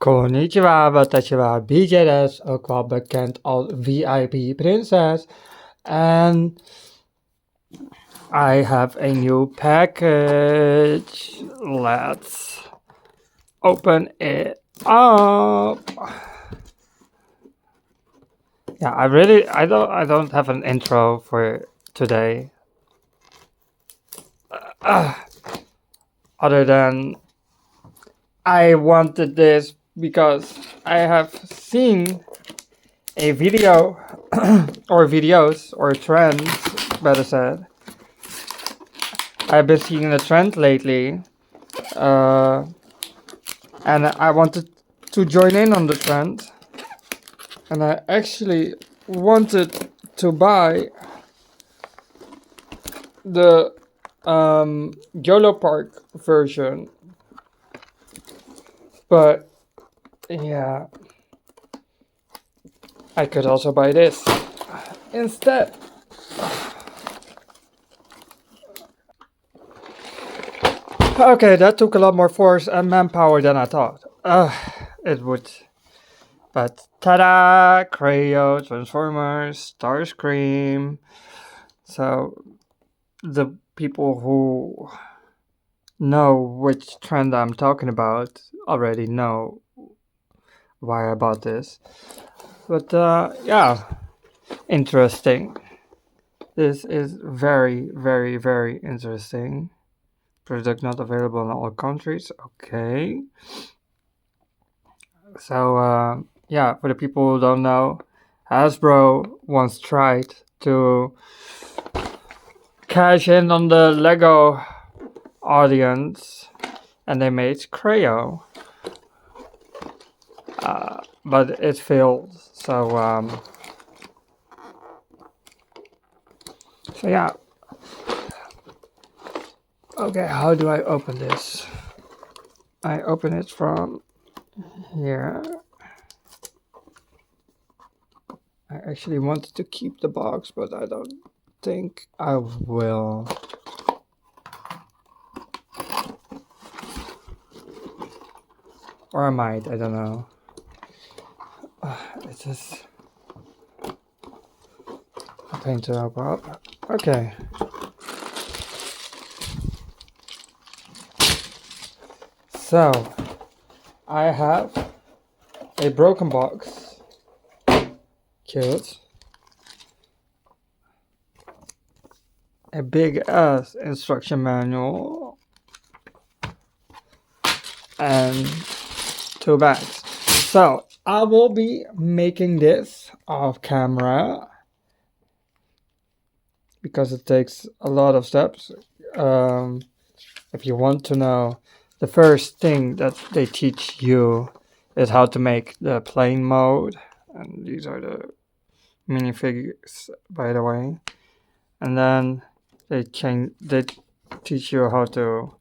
Konnichiwa, watashi wa BJ desu, ook wel bekend als VIP Princess. And I have a new package. Let's open it up. Yeah, I don't have an intro for today. Other than I wanted this because I have seen a video or videos or trends, better said. I've been seeing a trend lately, and I wanted to join in on the trend, and I actually wanted to buy the YOLO Park version, but yeah, I could also buy this instead. Okay, that took a lot more force and manpower than I thought. It would. But ta-da! Kre-o Transformers, Starscream. So the people who know which trend I'm talking about already know why I bought this. But yeah, interesting. This is very, very, very interesting. Product not available in all countries. Okay. So yeah, for the people who don't know, Hasbro once tried to cash in on the Lego audience, and they made Kre-o, but it failed. So yeah. Okay, how do I open this? I open it from here. I actually wanted to keep the box, but I don't think I will. Or I might, I don't know. It's just a pain to open up. Okay. So, I have a broken box. Cute. A big ass instruction manual. And 2 bags. So, I will be making this off camera because it takes a lot of steps. If you want to know, the first thing that they teach you is how to make the plane mode, and these are the minifigures, by the way. And then they teach you how to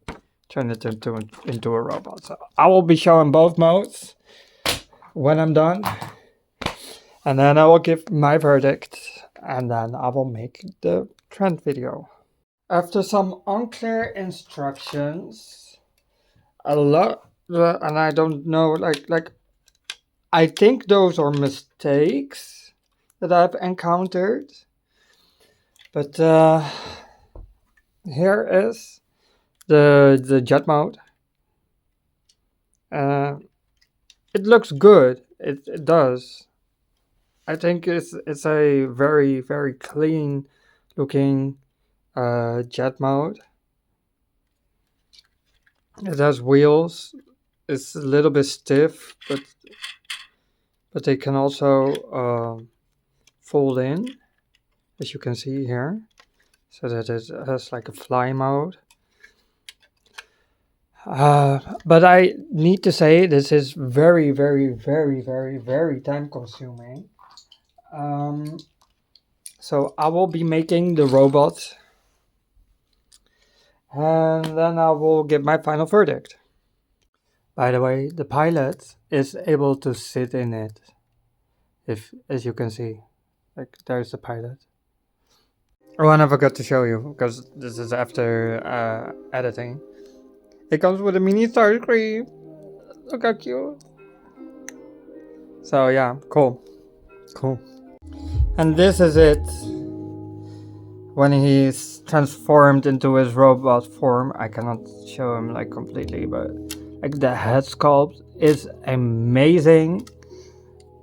turn it into a robot. So I will be showing both modes when I'm done, and then I will give my verdict, and then I will make the trend video. After some unclear instructions, a lot, and I don't know, like I think those are mistakes that I've encountered. But here is the jet mode. It looks good. It does. I think it's a very, very clean looking jet mode. It has wheels. It's a little bit stiff, but they can also fold in, as you can see here, so that it has like a fly mode. But I need to say this is very, very, very, very, very time consuming. So I will be making the robot, and then I will give my final verdict. By the way, the pilot is able to sit in it, as you can see, like there's the pilot. Oh, and I forgot to show you, because this is after editing. It comes with a mini Starscream. Look how cute. So yeah, cool. And this is it when he's transformed into his robot form. I cannot show him like completely, but like the head sculpt is amazing.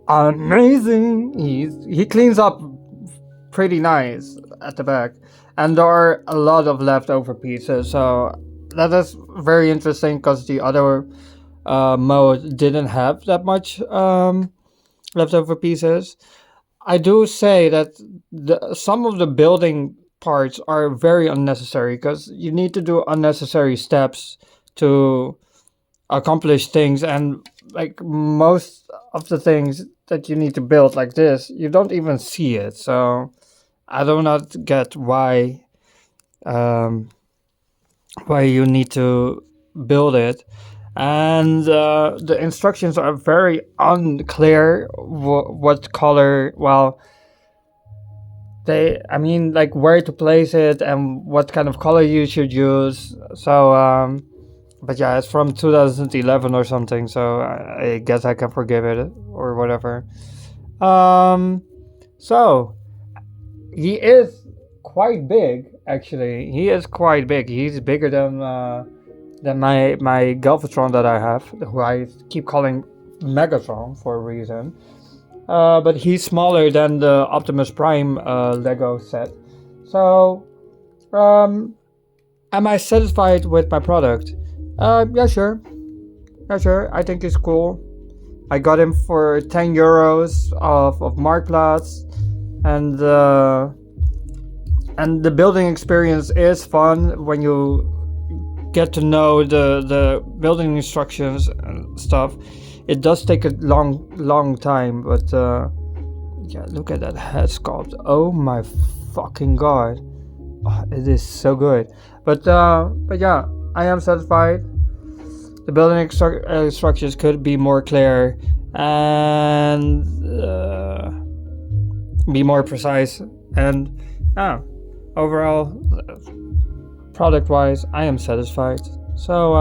He cleans up pretty nice at the back, and there are a lot of leftover pieces, so that is very interesting because the other mode didn't have that much leftover pieces. I do say that some of the building parts are very unnecessary because you need to do unnecessary steps to accomplish things, and like most of the things that you need to build like this, you don't even see it. So I do not get why you need to build it. And the instructions are very unclear what color, well, like where to place it and what kind of color you should use. So but yeah, it's from 2011 or something, so I guess I can forgive it or whatever. So he is quite big, actually. He is quite big. He's bigger than my Galvatron that I have, who I keep calling Megatron for a reason. But he's smaller than the Optimus Prime Lego set. So, am I satisfied with my product? Yeah, sure. I think it's cool. I got him for 10 euros of Marktplaats, and the building experience is fun when you get to know the building instructions and stuff. It does take a long time, but yeah, look at that head sculpt. Oh my fucking god. Oh, it is so good. But yeah, I am satisfied. The building instructions could be more clear and be more precise. And overall, product-wise, I am satisfied. So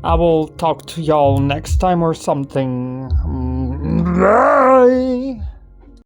I will talk to y'all next time or something. Bye.